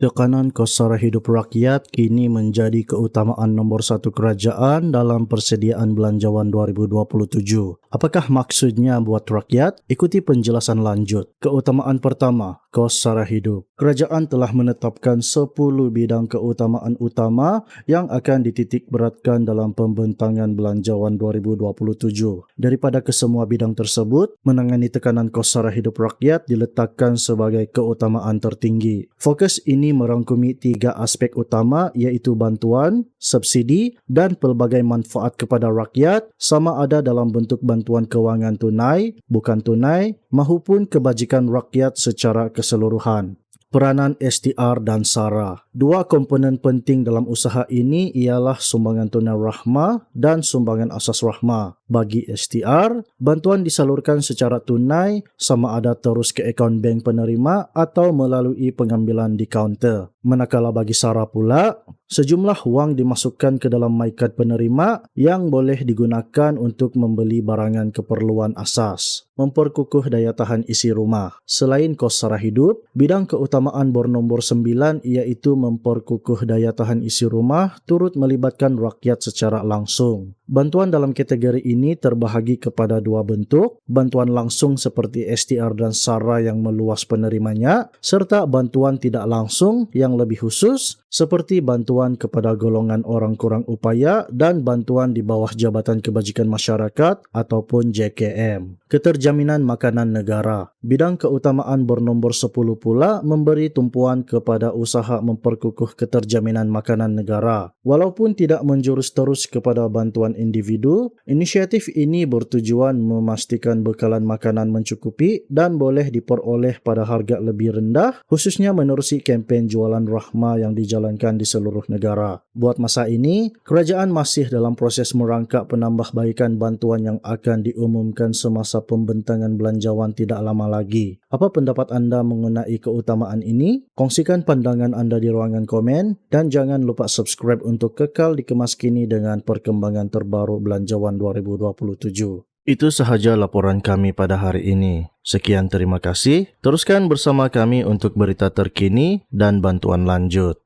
Tekanan kos sara hidup rakyat kini menjadi keutamaan nombor satu kerajaan dalam persediaan belanjawan 2027. Apakah maksudnya buat rakyat? Ikuti penjelasan lanjut. Keutamaan pertama, kos sara hidup. Kerajaan telah menetapkan 10 bidang keutamaan utama yang akan dititik beratkan dalam pembentangan belanjawan 2027. Daripada kesemua bidang tersebut, menangani tekanan kos sara hidup rakyat diletakkan sebagai keutamaan tertinggi. Fokus ini merangkumi 3 aspek utama iaitu bantuan, subsidi dan pelbagai manfaat kepada rakyat sama ada dalam bentuk bantuan kewangan tunai, bukan tunai mahupun kebajikan rakyat secara keseluruhan. Peranan STR dan SARA. Dua komponen penting dalam usaha ini ialah sumbangan tunai rahmah dan sumbangan asas rahmah. Bagi STR, bantuan disalurkan secara tunai sama ada terus ke akaun bank penerima atau melalui pengambilan di kaunter. Manakala bagi SARA pula, sejumlah wang dimasukkan ke dalam MyCard penerima yang boleh digunakan untuk membeli barangan keperluan asas, memperkukuh daya tahan isi rumah. Selain kos sara hidup, bidang keutamaan bernombor 9 iaitu memperkukuh daya tahan isi rumah turut melibatkan rakyat secara langsung. Bantuan dalam kategori ini terbahagi kepada dua bentuk, bantuan langsung seperti STR dan SARA yang meluas penerimanya, serta bantuan tidak langsung yang lebih khusus seperti bantuan kepada golongan orang kurang upaya dan bantuan di bawah Jabatan Kebajikan Masyarakat ataupun JKM. Keterjaminan makanan negara. Bidang keutamaan bernombor 10 pula memberi tumpuan kepada usaha memperkukuh keterjaminan makanan negara. Walaupun tidak menjurus terus kepada bantuan individu, inisiatif ini bertujuan memastikan bekalan makanan mencukupi dan boleh diperoleh pada harga lebih rendah, khususnya menerusi kempen jualan rahmah yang dijalankan di seluruh negara. Buat masa ini, kerajaan masih dalam proses merangkak penambahbaikan bantuan yang akan diumumkan semasa pembentangan belanjawan tidak lama lagi. Apa pendapat anda mengenai keutamaan ini? Kongsikan pandangan anda di ruangan komen dan jangan lupa subscribe untuk kekal dikemas kini dengan perkembangan terbaru belanjawan 2027. Itu sahaja laporan kami pada hari ini. Sekian, terima kasih. Teruskan bersama kami untuk berita terkini dan bantuan lanjut.